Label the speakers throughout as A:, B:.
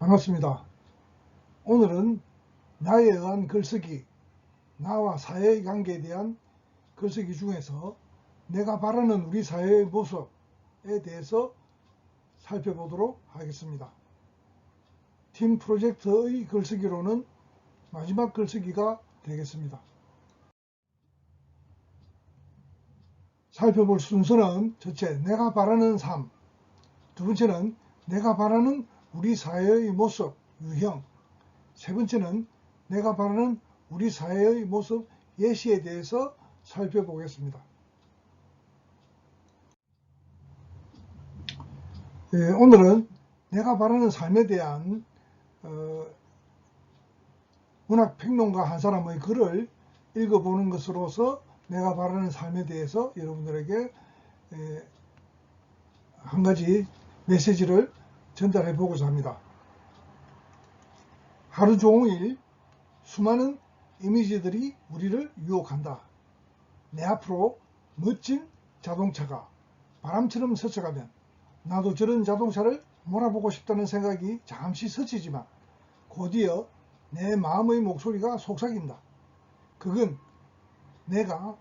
A: 반갑습니다. 오늘은 나에 의한 글쓰기, 나와 사회의 관계에 대한 글쓰기 중에서 내가 바라는 우리 사회의 모습에 대해서 살펴보도록 하겠습니다. 팀 프로젝트의 글쓰기로는 마지막 글쓰기가 되겠습니다. 살펴볼 순서는 첫째, 내가 바라는 삶, 두 번째는 내가 바라는 우리 사회의 모습, 유형, 세 번째는 내가 바라는 우리 사회의 모습, 예시에 대해서 살펴보겠습니다. 오늘은 내가 바라는 삶에 대한 문학평론가 한 사람의 글을 읽어보는 것으로서 내가 바라는 삶에 대해서 여러분들에게 한 가지 메시지를 전달해 보고자 합니다. 하루 종일 수많은 이미지들이 우리를 유혹한다. 내 앞으로 멋진 자동차가 바람처럼 스쳐가면 나도 저런 자동차를 몰아보고 싶다는 생각이 잠시 스치지만 곧이어 내 마음의 목소리가 속삭인다. 그건 내가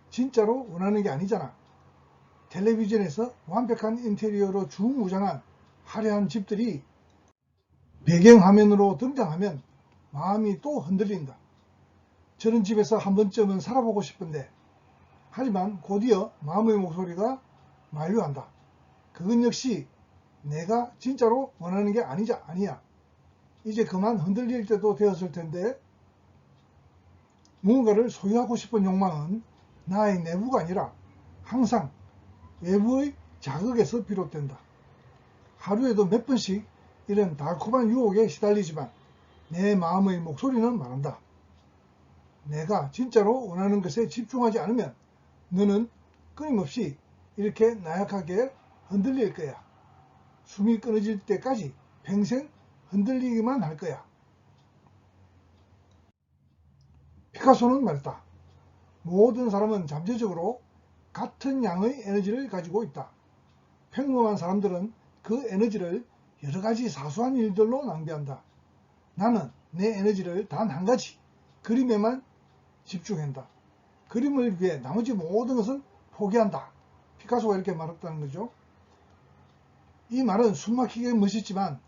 A: 진짜로 원하는 게 아니잖아. 텔레비전에서 완벽한 인테리어로 중무장한 화려한 집들이 배경화면으로 등장하면 마음이 또 흔들린다. 저런 집에서 한 번쯤은 살아보고 싶은데, 하지만 곧이어 마음의 목소리가 만류한다. 그건 역시 내가 진짜로 원하는 게 아니야. 이제 그만 흔들릴 때도 되었을 텐데, 무언가를 소유하고 싶은 욕망은 나의 내부가 아니라 항상 외부의 자극에서 비롯된다. 하루에도 몇 번씩 이런 달콤한 유혹에 시달리지만 내 마음의 목소리는 말한다. 내가 진짜로 원하는 것에 집중하지 않으면 너는 끊임없이 이렇게 나약하게 흔들릴 거야. 숨이 끊어질 때까지 평생 흔들리기만 할 거야. 피카소는 말했다. 모든 사람은 잠재적으로 같은 양의 에너지를 가지고 있다. 평범한 사람들은 그 에너지를 여러 가지 사소한 일들로 낭비한다. 나는 내 에너지를 단 한 가지, 그림에만 집중한다. 그림을 위해 나머지 모든 것은 포기한다. 피카소가 이렇게 말했다는 거죠. 이 말은 숨막히게 멋있지만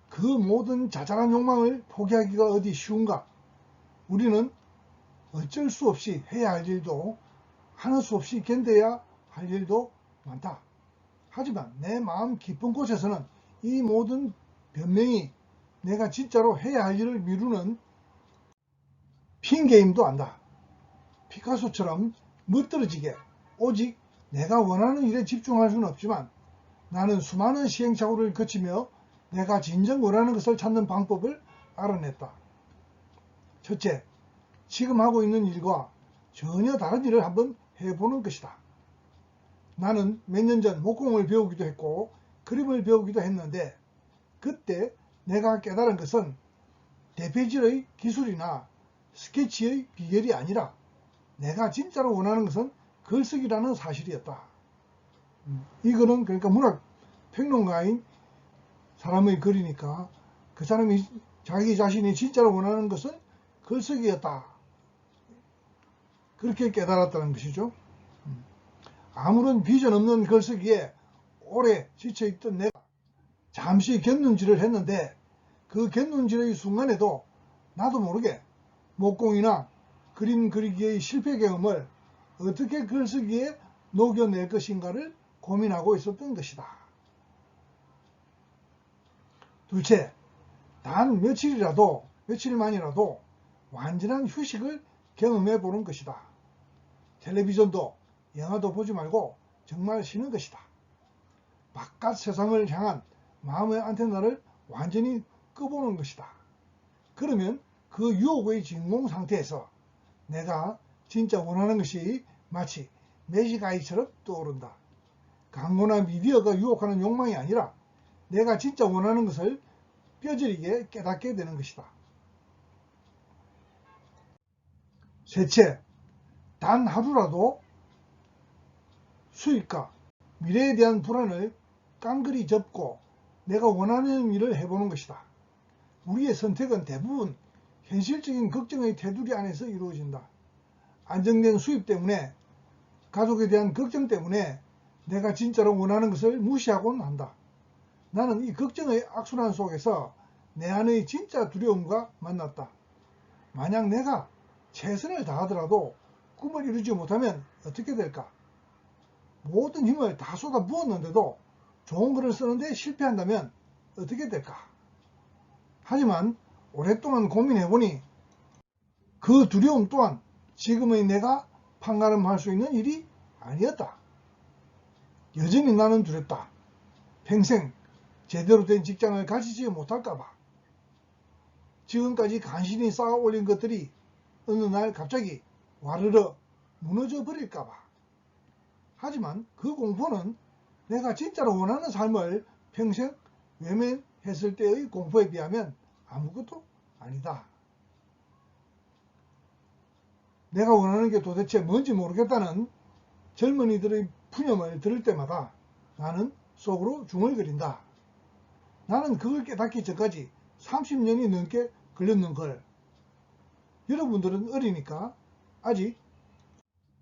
A: 그 모든 자잘한 욕망을 포기하기가 어디 쉬운가? 우리는 어쩔 수 없이 해야 할 일도 하는 수 없이 견뎌야 할 일도 많다. 하지만 내 마음 깊은 곳에서는 이 모든 변명이 내가 진짜로 해야 할 일을 미루는 핑계임도 안다. 피카소처럼 멋들어지게 오직 내가 원하는 일에 집중할 수는 없지만 나는 수많은 시행착오를 거치며 내가 진정 원하는 것을 찾는 방법을 알아냈다. 첫째, 지금 하고 있는 일과 전혀 다른 일을 한번 해보는 것이다. 나는 몇 년 전 목공을 배우기도 했고 그림을 배우기도 했는데 그때 내가 깨달은 것은 대패질의 기술이나 스케치의 비결이 아니라 내가 진짜로 원하는 것은 글쓰기라는 사실이었다. 이거는 그러니까 문학 평론가인 사람의 글이니까 그 사람이 자기 자신이 진짜로 원하는 것은 글쓰기였다. 그렇게 깨달았다는 것이죠. 아무런 비전 없는 글쓰기에 오래 지쳐있던 내가 잠시 곁눈질을 했는데 그 곁눈질의 순간에도 나도 모르게 목공이나 그림 그리기의 실패 경험을 어떻게 글쓰기에 녹여낼 것인가를 고민하고 있었던 것이다. 둘째, 단 며칠만이라도 완전한 휴식을 경험해 보는 것이다. 텔레비전도 영화도 보지 말고 정말 쉬는 것이다. 바깥 세상을 향한 마음의 안테나를 완전히 꺼보는 것이다. 그러면 그 유혹의 진공 상태에서 내가 진짜 원하는 것이 마치 매직아이처럼 떠오른다. 광고나 미디어가 유혹하는 욕망이 아니라 내가 진짜 원하는 것을 뼈저리게 깨닫게 되는 것이다. 셋째, 단 하루라도 수익과 미래에 대한 불안을 깡그리 접고 내가 원하는 일을 해보는 것이다. 우리의 선택은 대부분 현실적인 걱정의 테두리 안에서 이루어진다. 안정된 수입 때문에, 가족에 대한 걱정 때문에 내가 진짜로 원하는 것을 무시하곤 한다. 나는 이 걱정의 악순환 속에서 내 안의 진짜 두려움과 만났다. 만약 내가 최선을 다하더라도 꿈을 이루지 못하면 어떻게 될까? 모든 힘을 다 쏟아 부었는데도 좋은 글을 쓰는데 실패한다면 어떻게 될까? 하지만 오랫동안 고민해보니 그 두려움 또한 지금의 내가 판가름할 수 있는 일이 아니었다. 여전히 나는 두렵다. 평생 제대로 된 직장을 가지지 못할까봐. 지금까지 간신히 쌓아 올린 것들이 어느 날 갑자기 와르르 무너져 버릴까봐. 하지만 그 공포는 내가 진짜로 원하는 삶을 평생 외면했을 때의 공포에 비하면 아무것도 아니다. 내가 원하는 게 도대체 뭔지 모르겠다는 젊은이들의 푸념을 들을 때마다 나는 속으로 중얼거린다. 나는 그걸 깨닫기 전까지 30년이 넘게 걸렸는 걸. 여러분들은 어리니까 아직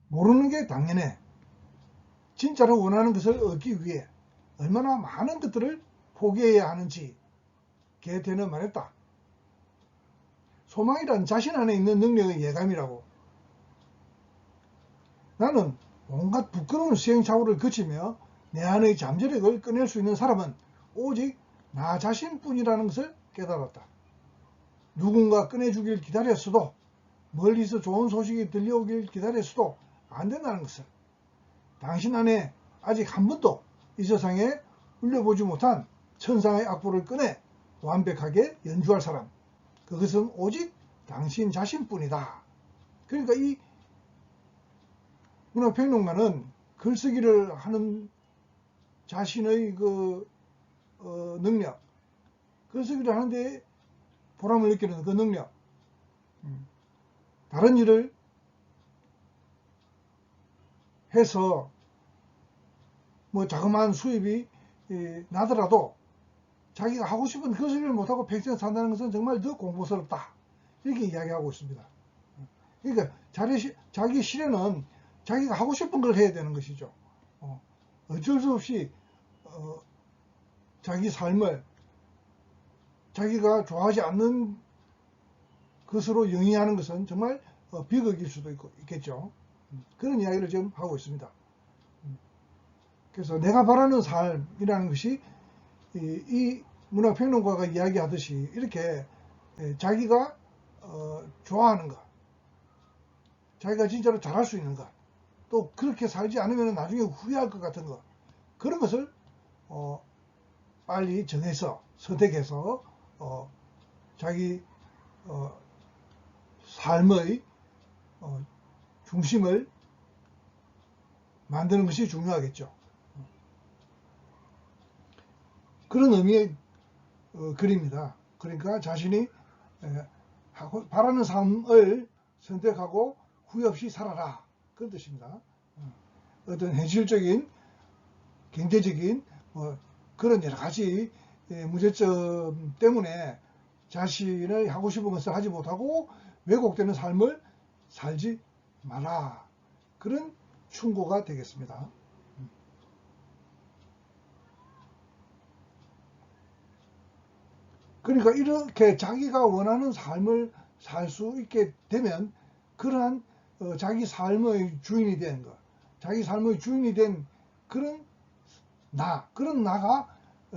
A: 모르는 게 당연해. 진짜로 원하는 것을 얻기 위해 얼마나 많은 것들을 포기해야 하는지 게테는 말했다. 소망이란 자신 안에 있는 능력의 예감이라고. 나는 온갖 부끄러운 시행착오를 거치며 내 안의 잠재력을 꺼낼 수 있는 사람은 오직 나 자신뿐이라는 것을 깨달았다. 누군가 꺼내주길 기다렸어도, 멀리서 좋은 소식이 들려오길 기다렸어도 안 된다는 것을. 당신 안에 아직 한 번도 이 세상에 울려보지 못한 천상의 악보를 꺼내 완벽하게 연주할 사람, 그것은 오직 당신 자신뿐이다. 그러니까 이 문학평론가는 글쓰기를 하는 자신의 능력, 글쓰기를 하는데 보람을 느끼는 그 능력, 다른 일을 해서 뭐 자그마한 수입이 나더라도 자기가 하고 싶은 글쓰기를 못하고 평생 산다는 것은 정말 더 공포스럽다. 이렇게 이야기하고 있습니다. 그러니까 자기 실현은 자기가 하고 싶은 걸 해야 되는 것이죠. 어쩔 수 없이 자기 삶을 자기가 좋아하지 않는 것으로 영위하는 것은 정말 비극일 수도 있겠죠. 그런 이야기를 지금 하고 있습니다. 그래서 내가 바라는 삶이라는 것이 이 문학평론가가 이야기하듯이 이렇게 자기가 좋아하는 것, 자기가 진짜로 잘할 수 있는 것, 또 그렇게 살지 않으면 나중에 후회할 것 같은 것, 그런 것을 빨리 정해서 선택해서 자기 삶의 중심을 만드는 것이 중요하겠죠. 그런 의미의 글입니다. 그러니까 자신이 바라는 삶을 선택하고 후회 없이 살아라, 그런 뜻입니다. 어떤 현실적인 경제적인 그런 여러 가지 문제점 때문에 자신의 하고 싶은 것을 하지 못하고 왜곡되는 삶을 살지 마라, 그런 충고가 되겠습니다. 그러니까 이렇게 자기가 원하는 삶을 살 수 있게 되면 그러한 자기 삶의 주인이 된 것, 자기 삶의 주인이 된 그런 그런 나가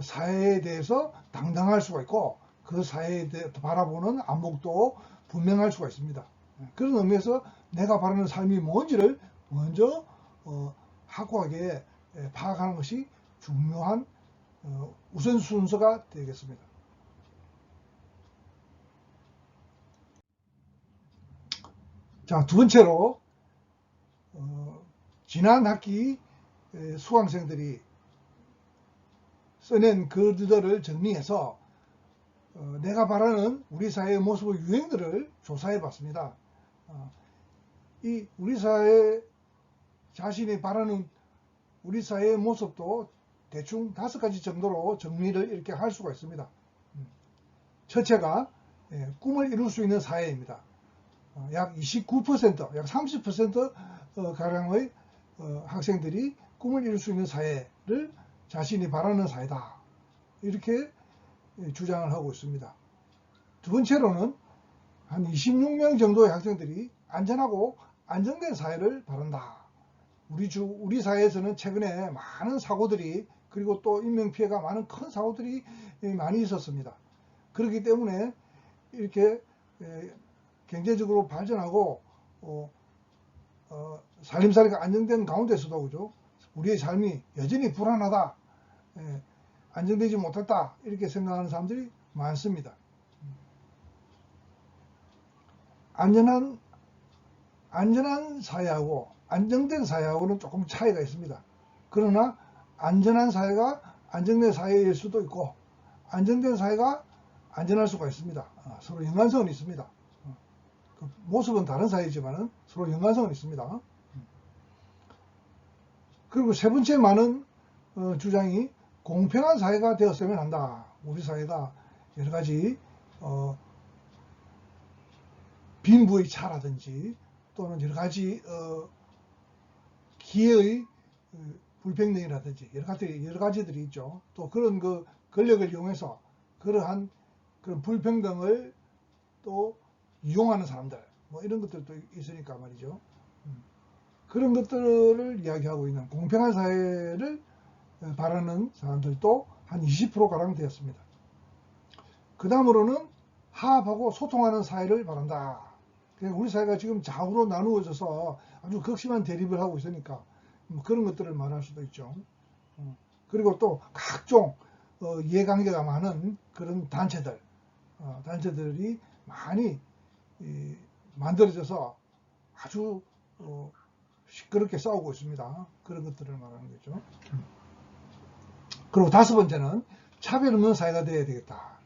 A: 사회에 대해서 당당할 수가 있고 그 사회에 대해 바라보는 안목도 분명할 수가 있습니다. 그런 의미에서 내가 바라는 삶이 뭔지를 먼저 확고하게 파악하는 것이 중요한 우선순서가 되겠습니다. 자, 두 번째로 지난 학기 수강생들이 써낸 글들을 정리해서 내가 바라는 우리 사회의 모습의 유행들을 조사해 봤습니다. 이 우리 사회 자신이 바라는 우리 사회의 모습도 대충 5가지 정도로 정리를 이렇게 할 수가 있습니다. 전체가 꿈을 이룰 수 있는 사회입니다. 약 29%, 약 30% 가량의 학생들이 꿈을 이룰 수 있는 사회를 자신이 바라는 사회다. 이렇게 주장을 하고 있습니다. 두 번째로는 한 26명 정도의 학생들이 안전하고 안정된 사회를 바란다. 우리 사회에서는 최근에 많은 사고들이, 그리고 또 인명피해가 많은 큰 사고들이 많이 있었습니다. 그렇기 때문에 이렇게 경제적으로 발전하고 살림살이가 안정된 가운데서도, 그죠, 우리의 삶이 여전히 불안하다, 안정되지 못했다, 이렇게 생각하는 사람들이 많습니다. 안전한 사회하고 안정된 사회하고는 조금 차이가 있습니다. 그러나 안전한 사회가 안정된 사회일 수도 있고, 안정된 사회가 안전할 수가 있습니다. 서로 연관성은 있습니다. 그 모습은 다른 사회이지만 서로 연관성은 있습니다. 그리고 세 번째 많은 주장이 공평한 사회가 되었으면 한다. 우리 사회가 여러 가지 빈부의 차라든지 또는 여러 가지 기회의 불평등이라든지 여러 가지들이 있죠. 또 그런 그 권력을 이용해서 그러한 그런 불평등을 또 이용하는 사람들, 뭐 이런 것들도 있으니까 말이죠. 그런 것들을 이야기하고 있는 공평한 사회를 바라는 사람들도 한 20%가량 되었습니다. 그 다음으로는 화합하고 소통하는 사회를 바란다. 우리 사회가 지금 좌우로 나누어져서 아주 극심한 대립을 하고 있으니까 뭐 그런 것들을 말할 수도 있죠. 그리고 또 각종 이해관계가 많은 그런 단체들이 많이 만들어져서 아주 시끄럽게 싸우고 있습니다. 그런 것들을 말하는 거죠. 그리고 다섯 번째는 차별 없는 사회가 되어야 되겠다.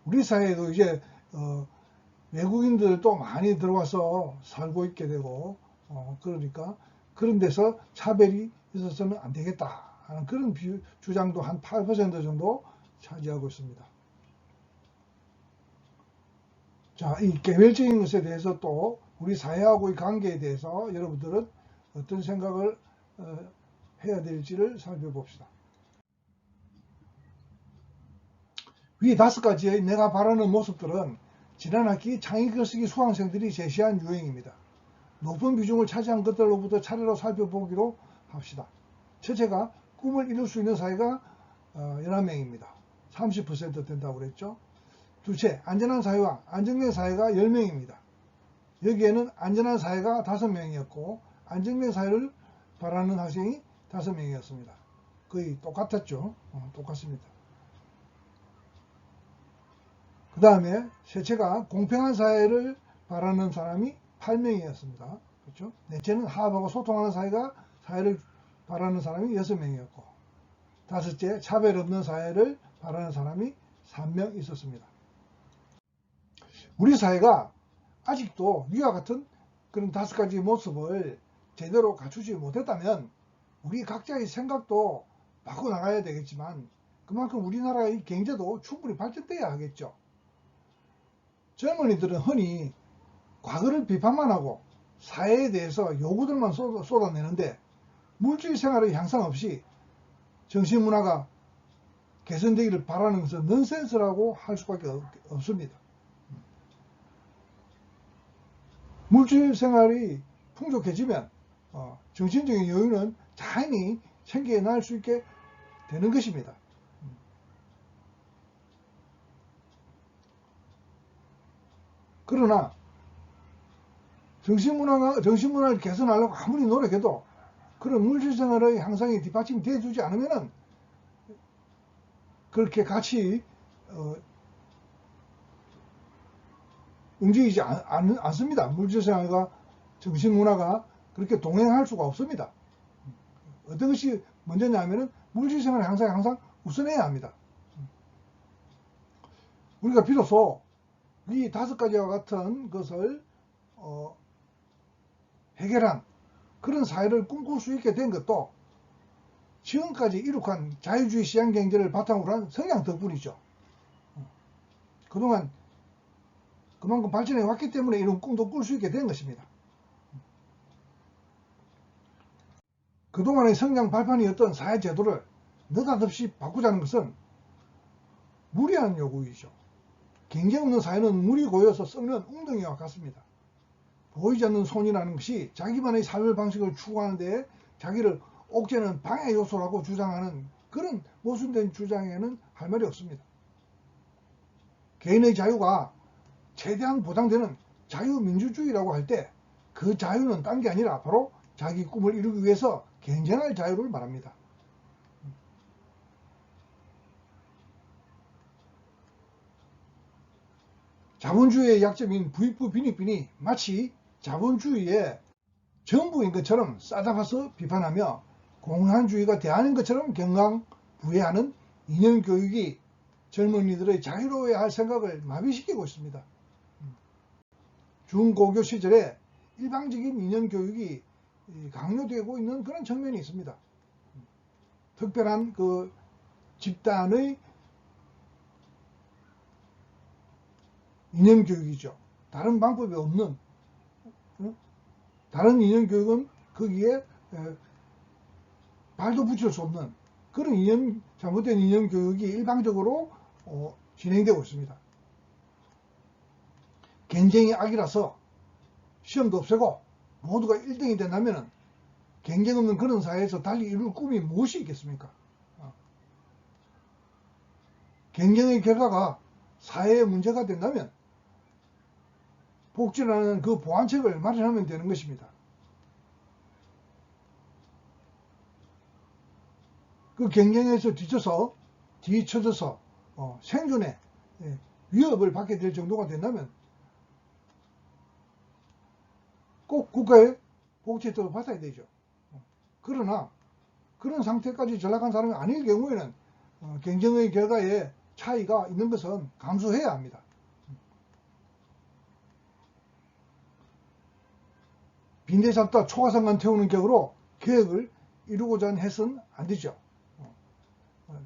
A: 우리 사회에도 이제 외국인들도 많이 들어와서 살고 있게 되고, 그러니까 그런 데서 차별이 있어서는 안 되겠다 하는 그런 주장도 한 8% 정도 차지하고 있습니다. 자, 이 개별적인 것에 대해서 또 우리 사회하고의 관계에 대해서 여러분들은 어떤 생각을 해야 될지를 살펴봅시다. 위 5가지의 내가 바라는 모습들은 지난 학기 창의글쓰기 수강생들이 제시한 유형입니다. 높은 비중을 차지한 것들로부터 차례로 살펴보기로 합시다. 첫째가 꿈을 이룰 수 있는 사회가 11명입니다. 30% 된다고 그랬죠. 둘째, 안전한 사회와 안정된 사회가 10명입니다. 여기에는 안전한 사회가 5명이었고 안정된 사회를 바라는 학생이 5명이었습니다. 거의 똑같았죠. 똑같습니다. 그 다음에 셋째가 공평한 사회를 바라는 사람이 8명이었습니다. 그렇죠? 넷째는 화합하고 소통하는 사회를 바라는 사람이 6명이었고, 다섯째, 차별 없는 사회를 바라는 사람이 3명 있었습니다. 우리 사회가 아직도 위와 같은 그런 5가지 모습을 제대로 갖추지 못했다면 우리 각자의 생각도 바꿔나가야 되겠지만 그만큼 우리나라의 경제도 충분히 발전돼야 하겠죠. 젊은이들은 흔히 과거를 비판만 하고 사회에 대해서 요구들만 쏟아내는데 물질 생활의 향상 없이 정신문화가 개선되기를 바라는 것은 넌센스라고 할 수밖에 없습니다. 물질 생활이 풍족해지면 정신적인 여유는 자연히 생겨날 수 있게 되는 것입니다. 그러나 정신문화를 개선하려고 아무리 노력해도 그런 물질생활의 향상이 뒷받침이 되어주지 않으면 그렇게 같이 움직이지 않습니다. 물질생활과 정신문화가 그렇게 동행할 수가 없습니다. 어떤 것이 먼저냐면 물질생활의 향상이 항상 우선해야 합니다. 우리가 비로소 이 5가지와 같은 것을 해결한 그런 사회를 꿈꿀 수 있게 된 것도 지금까지 이룩한 자유주의 시장경제를 바탕으로 한 성향 덕분이죠. 그동안 그만큼 발전해 왔기 때문에 이런 꿈도 꿀 수 있게 된 것입니다. 그동안의 성장 발판이었던 사회제도를 느닷없이 바꾸자는 것은 무리한 요구이죠. 경쟁 없는 사회는 물이 고여서 썩는 웅덩이와 같습니다. 보이지 않는 손이라는 것이 자기만의 삶의 방식을 추구하는 데 자기를 옥죄는 방해 요소라고 주장하는 그런 모순된 주장에는 할 말이 없습니다. 개인의 자유가 최대한 보장되는 자유민주주의라고 할 때 그 자유는 딴 게 아니라 바로 자기 꿈을 이루기 위해서 경쟁할 자유를 말합니다. 자본주의의 약점인 부익부 빈익빈이 마치 자본주의의 전부인 것처럼 싸잡아서 비판하며 공산주의가 대안인 것처럼 경강부회하는 이념교육이 젊은이들의 자유로워야 할 생각을 마비시키고 있습니다. 중고교 시절에 일방적인 이념교육이 강요되고 있는 그런 측면이 있습니다. 특별한 그 집단의 이념교육이죠. 다른 방법이 없는, 다른 이념교육은 거기에 발도 붙일 수 없는 그런 잘못된 이념교육이 일방적으로 진행되고 있습니다. 경쟁이 악이라서 시험도 없애고 모두가 1등이 된다면 경쟁 없는 그런 사회에서 달리 이룰 꿈이 무엇이 있겠습니까? 경쟁의 결과가 사회의 문제가 된다면 복지라는 그 보완책을 마련하면 되는 것입니다. 그 경쟁에서 뒤처져서 생존에 위협을 받게 될 정도가 된다면 꼭 국가의 복지 혜택을 받아야 되죠. 그러나 그런 상태까지 전락한 사람이 아닐 경우에는 경쟁의 결과에 차이가 있는 것은 감수해야 합니다. 빈대 잡다 초과상관 태우는 격으로 계획을 이루고자 해서는 안 되죠.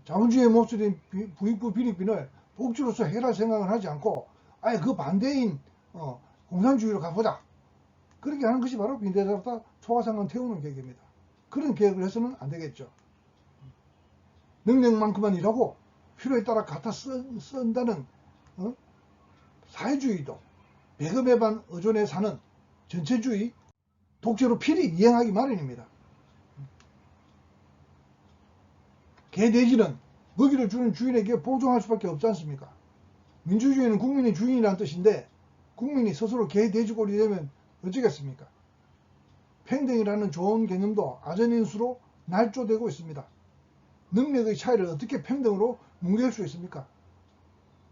A: 자본주의의 몹쓸인 부익부 빈익빈을 복지로서 해결할 생각을 하지 않고 아예 그 반대인 공산주의로 가보자. 그렇게 하는 것이 바로 빈대 잡다 초과상관 태우는 계획입니다. 그런 계획을 해서는 안 되겠죠. 능력만큼만 일하고 필요에 따라 갖다 쓴다는 사회주의도 배급에 반 의존해 사는 전체주의 독재로 필히 이행하기 마련입니다. 개, 돼지는 먹이를 주는 주인에게 복종할 수밖에 없지 않습니까? 민주주의는 국민이 주인이라는 뜻인데 국민이 스스로 개, 돼지꼴이 되면 어쩌겠습니까? 평등이라는 좋은 개념도 아전인수로 날조되고 있습니다. 능력의 차이를 어떻게 평등으로 뭉갤 수 있습니까?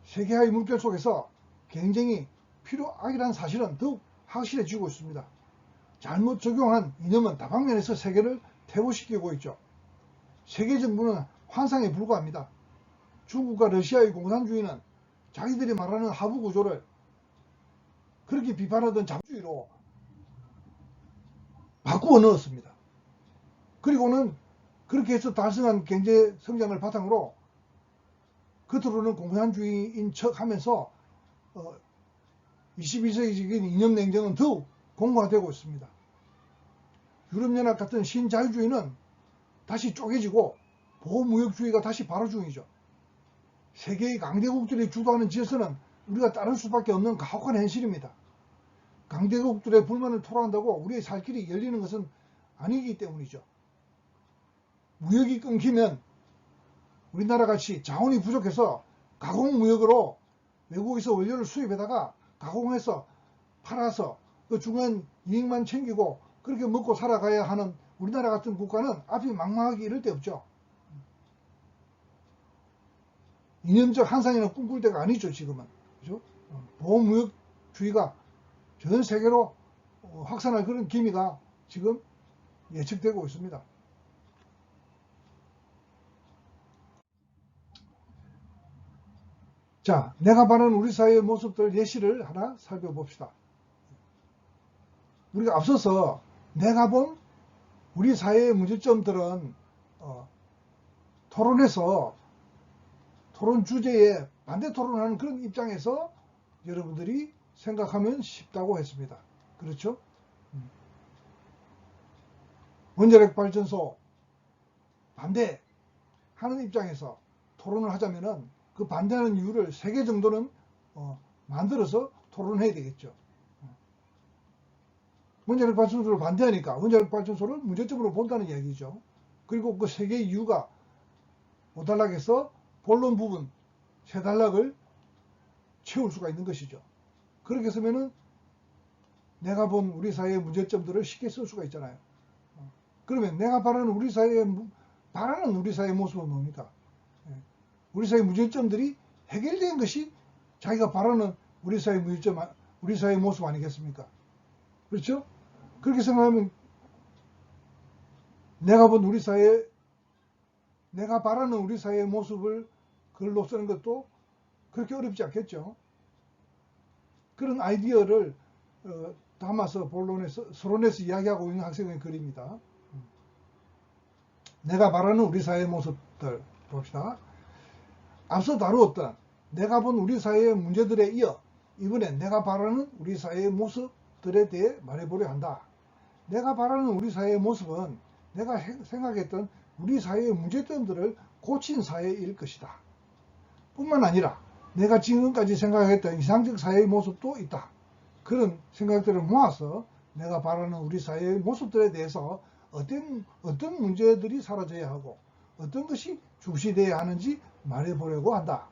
A: 세계화의 물결 속에서 경쟁이 필요악이라는 사실은 더욱 확실해지고 있습니다. 잘못 적용한 이념은 다방면에서 세계를 퇴보시키고 있죠. 세계 정부는 환상에 불과합니다. 중국과 러시아의 공산주의는 자기들이 말하는 하부 구조를 그렇게 비판하던 자본주의로 바꾸어 넣었습니다. 그리고는 그렇게 해서 달성한 경제 성장을 바탕으로 겉으로는 공산주의인 척 하면서 21세기적인 이념 냉정은 더욱 공고화되고 있습니다. 유럽연합 같은 신자유주의는 다시 쪼개지고 보호무역주의가 다시 발호 중이죠. 세계의 강대국들이 주도하는 질서는 우리가 따를 수밖에 없는 가혹한 현실입니다. 강대국들의 불만을 토로한다고 우리의 살 길이 열리는 것은 아니기 때문이죠. 무역이 끊기면 우리나라 같이 자원이 부족해서 가공무역으로 외국에서 원료를 수입에다가 가공해서 팔아서 그 중간 이익만 챙기고 그렇게 먹고 살아가야 하는 우리나라 같은 국가는 앞이 막막하기 이를 데 없죠. 이념적 한상이나 꿈꿀 때가 아니죠, 지금은. 그죠? 보호무역주의가 전 세계로 확산할 그런 기미가 지금 예측되고 있습니다. 자, 내가 바라는 우리 사회의 모습들 예시를 하나 살펴봅시다. 우리가 앞서서 내가 본 우리 사회의 문제점들은 토론에서 토론 주제에 반대 토론하는 그런 입장에서 여러분들이 생각하면 쉽다고 했습니다. 그렇죠? 원자력 발전소 반대하는 입장에서 토론을 하자면은 그 반대하는 이유를 3개 정도는 만들어서 토론해야 되겠죠. 원자력 발전소를 반대하니까 원자력 발전소를 문제점으로 본다는 이야기죠. 그리고 그 3개의 이유가 5단락에서 본론 부분 3단락을 채울 수가 있는 것이죠. 그렇게 쓰면은 내가 본 우리 사회의 문제점들을 쉽게 쓸 수가 있잖아요. 그러면 내가 바라는 우리 사회의 모습은 뭡니까? 우리 사회의 문제점들이 해결된 것이 자기가 바라는 우리 사회의 문제점, 우리 사회의 모습 아니겠습니까? 그렇죠? 그렇게 생각하면 내가 바라는 우리 사회의 모습을 글로 쓰는 것도 그렇게 어렵지 않겠죠. 그런 아이디어를 담아서 본론에서 서론에서 이야기하고 있는 학생의 글입니다. 내가 바라는 우리 사회의 모습들 봅시다. 앞서 다루었던 내가 본 우리 사회의 문제들에 이어 이번엔 내가 바라는 우리 사회의 모습들에 대해 말해보려 한다. 내가 바라는 우리 사회의 모습은 내가 생각했던 우리 사회의 문제점들을 고친 사회일 것이다. 뿐만 아니라 내가 지금까지 생각했던 이상적 사회의 모습도 있다. 그런 생각들을 모아서 내가 바라는 우리 사회의 모습들에 대해서 어떤 문제들이 사라져야 하고 어떤 것이 중시되어야 하는지 말해보려고 한다.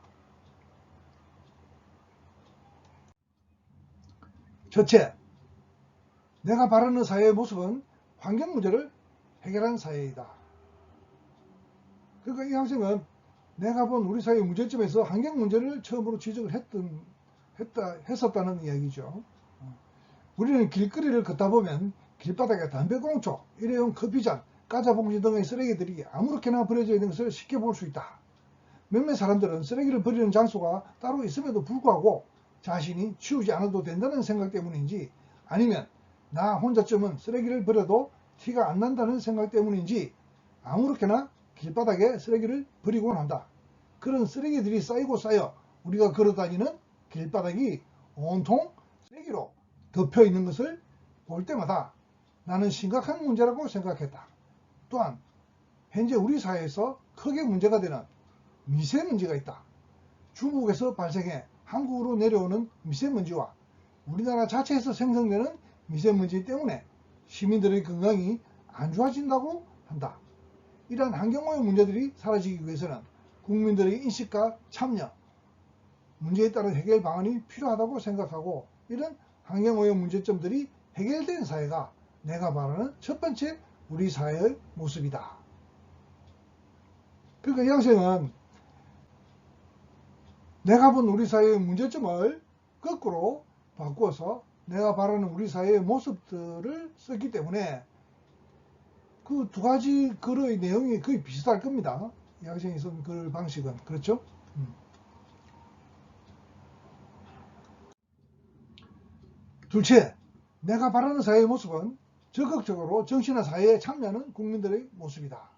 A: 첫째, 내가 바라는 사회의 모습은 환경 문제를 해결한 사회이다. 그러니까 이 학생은 내가 본 우리 사회의 문제점에서 환경 문제를 처음으로 지적을 했었다는 이야기죠. 우리는 길거리를 걷다 보면 길바닥에 담배꽁초, 일회용 커피잔, 과자봉지 등의 쓰레기들이 아무렇게나 버려져 있는 것을 쉽게 볼 수 있다. 몇몇 사람들은 쓰레기를 버리는 장소가 따로 있음에도 불구하고 자신이 치우지 않아도 된다는 생각 때문인지 아니면 나 혼자쯤은 쓰레기를 버려도 티가 안 난다는 생각 때문인지 아무렇게나 길바닥에 쓰레기를 버리곤 한다. 그런 쓰레기들이 쌓이고 쌓여 우리가 걸어다니는 길바닥이 온통 쓰레기로 덮여 있는 것을 볼 때마다 나는 심각한 문제라고 생각했다. 또한 현재 우리 사회에서 크게 문제가 되는 미세먼지가 있다. 중국에서 발생해 한국으로 내려오는 미세먼지와 우리나라 자체에서 생성되는 미세먼지 때문에 시민들의 건강이 안 좋아진다고 한다. 이러한 환경오염 문제들이 사라지기 위해서는 국민들의 인식과 참여, 문제에 따른 해결 방안이 필요하다고 생각하고 이런 환경오염 문제점들이 해결된 사회가 내가 말하는 첫 번째 우리 사회의 모습이다. 그러니까 이 학생은 내가 본 우리 사회의 문제점을 거꾸로 바꾸어서 내가 바라는 우리 사회의 모습들을 썼기 때문에 그 두 가지 글의 내용이 거의 비슷할 겁니다. 이 학생이 쓴 글 방식은. 그렇죠? 둘째, 내가 바라는 사회의 모습은 적극적으로 정치나 사회에 참여하는 국민들의 모습이다.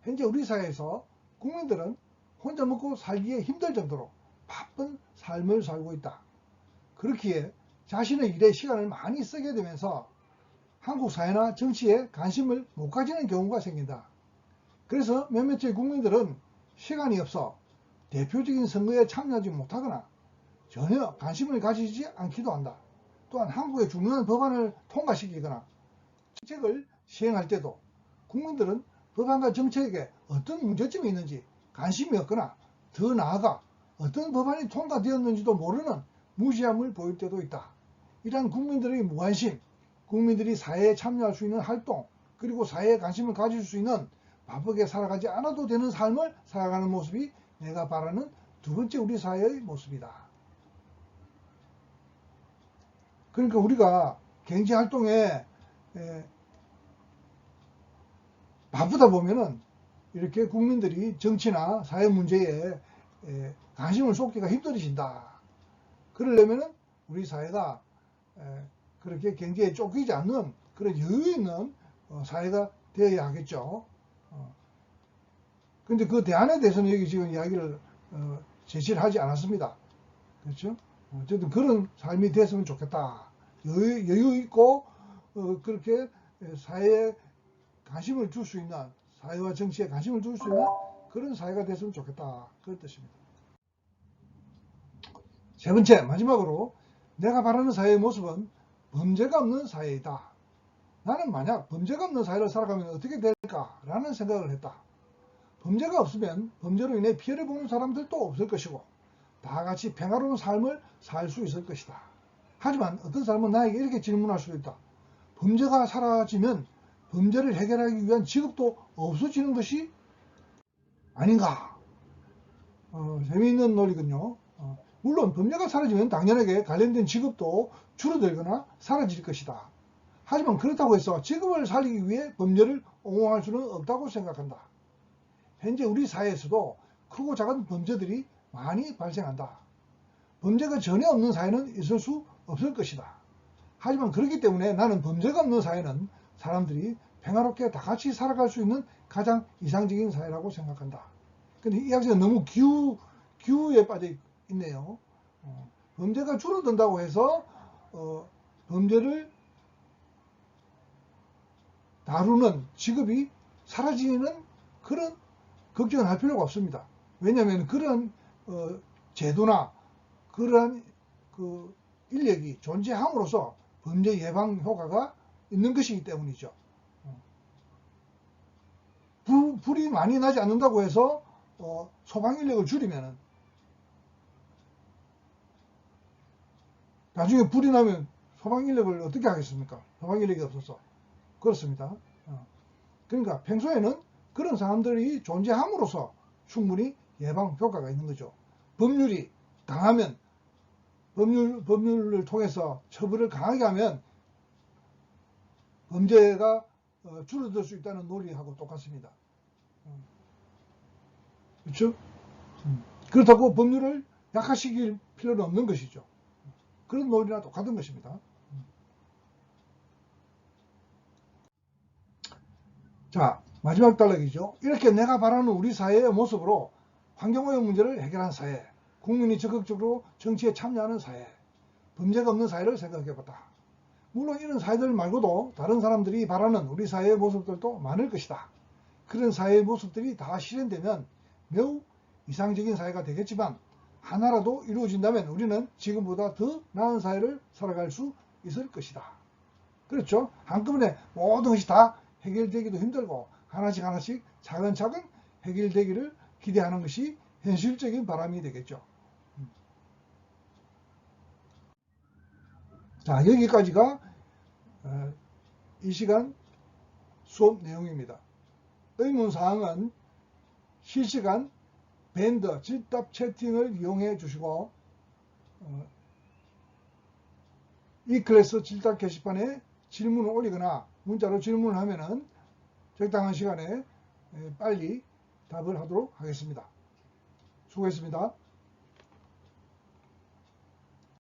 A: 현재 우리 사회에서 국민들은 혼자 먹고 살기에 힘들 정도로 바쁜 삶을 살고 있다. 그렇기에 자신의 일에 시간을 많이 쓰게 되면서 한국 사회나 정치에 관심을 못 가지는 경우가 생긴다. 그래서 몇몇의 국민들은 시간이 없어 대표적인 선거에 참여하지 못하거나 전혀 관심을 가지지 않기도 한다. 또한 한국의 중요한 법안을 통과시키거나 정책을 시행할 때도 국민들은 법안과 정책에 어떤 문제점이 있는지 관심이 없거나 더 나아가 어떤 법안이 통과되었는지도 모르는 무지함을 보일 때도 있다. 이러한 국민들의 무관심, 국민들이 사회에 참여할 수 있는 활동, 그리고 사회에 관심을 가질 수 있는 바쁘게 살아가지 않아도 되는 삶을 살아가는 모습이 내가 바라는 두 번째 우리 사회의 모습이다. 그러니까 우리가 경제활동에 바쁘다 보면은 이렇게 국민들이 정치나 사회 문제에 관심을 쏟기가 힘들어진다. 그러려면은 우리 사회가 그렇게 경제에 쫓기지 않는 그런 여유 있는 사회가 되어야 하겠죠. 근데 그 대안에 대해서는 여기 지금 이야기를 제시를 하지 않았습니다. 그렇죠? 어쨌든 그런 삶이 됐으면 좋겠다. 여유 있고 그렇게 사회에 관심을 줄 수 있는, 사회와 정치에 관심을 줄 수 있는 그런 사회가 됐으면 좋겠다. 그런 뜻입니다. 세 번째, 마지막으로 내가 바라는 사회의 모습은 범죄가 없는 사회이다. 나는 만약 범죄가 없는 사회를 살아가면 어떻게 될까라는 생각을 했다. 범죄가 없으면 범죄로 인해 피해를 보는 사람들도 없을 것이고 다 같이 평화로운 삶을 살 수 있을 것이다. 하지만 어떤 사람은 나에게 이렇게 질문할 수도 있다. 범죄가 사라지면 범죄를 해결하기 위한 직업도 없어지는 것이 아닌가? 재미있는 논리군요. 물론 범죄가 사라지면 당연하게 관련된 직업도 줄어들거나 사라질 것이다. 하지만 그렇다고 해서 직업을 살리기 위해 범죄를 옹호할 수는 없다고 생각한다. 현재 우리 사회에서도 크고 작은 범죄들이 많이 발생한다. 범죄가 전혀 없는 사회는 있을 수 없을 것이다. 하지만 그렇기 때문에 나는 범죄가 없는 사회는 사람들이 평화롭게 다 같이 살아갈 수 있는 가장 이상적인 사회라고 생각한다. 근데 이 학생은 너무 기우에 빠져 있네요. 범죄가 줄어든다고 해서 범죄를 다루는 직업이 사라지는 그런 걱정을 할 필요가 없습니다. 왜냐하면 그런 제도나 그러한 그 인력이 존재함으로써 범죄 예방 효과가 있는 것이기 때문이죠. 불이 많이 나지 않는다고 해서 소방 인력을 줄이면은 나중에 불이 나면 소방 인력을 어떻게 하겠습니까? 소방 인력이 없어서. 그렇습니다. 그러니까 평소에는 그런 사람들이 존재함으로써 충분히 예방 효과가 있는 거죠. 법률이 강하면 법률을 통해서 처벌을 강하게 하면 범죄가 줄어들 수 있다는 논리하고 똑같습니다. 그렇죠? 그렇다고 법률을 약화시킬 필요는 없는 것이죠. 그런 논리나 똑같은 것입니다. 자, 마지막 단락이죠. 이렇게 내가 바라는 우리 사회의 모습으로 환경오염 문제를 해결한 사회, 국민이 적극적으로 정치에 참여하는 사회, 범죄가 없는 사회를 생각해봤다. 물론 이런 사회들 말고도 다른 사람들이 바라는 우리 사회의 모습들도 많을 것이다. 그런 사회의 모습들이 다 실현되면 매우 이상적인 사회가 되겠지만 하나라도 이루어진다면 우리는 지금보다 더 나은 사회를 살아갈 수 있을 것이다. 그렇죠? 한꺼번에 모든 것이 다 해결되기도 힘들고 하나씩 차근차근 해결되기를 기대하는 것이 현실적인 바람이 되겠죠. 자, 여기까지가 이 시간 수업 내용입니다. 의문사항은 실시간 밴드 질답 채팅을 이용해 주시고 이 클래스 질답 게시판에 질문을 올리거나 문자로 질문을 하면은 적당한 시간에 빨리 답을 하도록 하겠습니다. 수고했습니다.